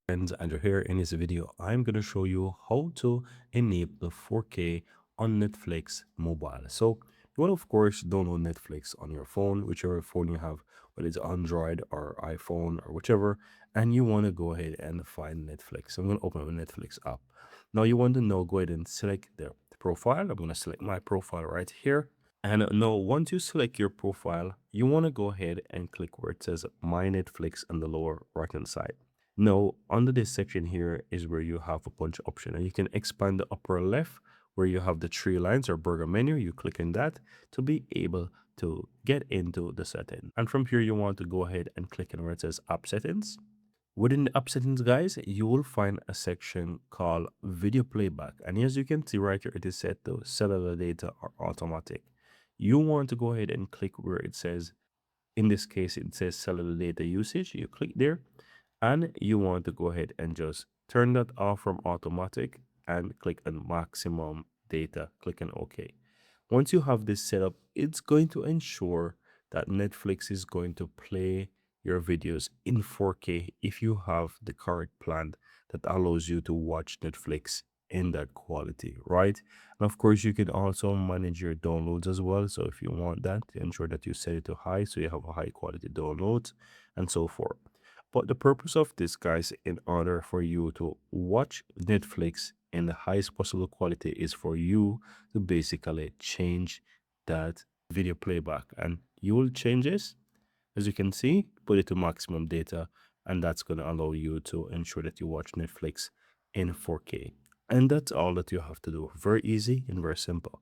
Friends, Andrew here. In this video, I'm going to show you how to enable 4K on Netflix mobile. So you want to, of course, download Netflix on your phone, whichever phone you have, whether it's Android or iPhone or whichever, and you want to go ahead and find Netflix. So I'm going to open the Netflix app. Now you want to go ahead and select the profile. I'm going to select my profile right here. And now, once you select your profile, you want to go ahead and click where it says My Netflix on the lower right hand side. Now, under this section here is where you have a bunch of options, and you can expand the upper left where you have the three lines or burger menu. You click on that to be able to get into the setting. And from here, you want to go ahead and click on where it says App Settings. Within the app settings, guys, you will find a section called video playback. And as you can see right here, it is set to cellular data or automatic. You want to go ahead and click where it says, in this case, it says cellular data usage. You click there and you want to go ahead and just turn that off from automatic and click on maximum data. Click on OK. Once you have this set up, it's going to ensure that Netflix is going to play your videos in 4K if you have the correct plan that allows you to watch Netflix in that quality, right? And of course, you can also manage your downloads as well. So if you want that, ensure that you set it to high so you have a high quality download and so forth. But the purpose of this, guys, in order for you to watch Netflix in the highest possible quality is for you to basically change that video playback. And you will change this, as you can see, put it to maximum data, and that's going to allow you to ensure that you watch Netflix in 4K. And that's all that you have to do. Very easy and very simple.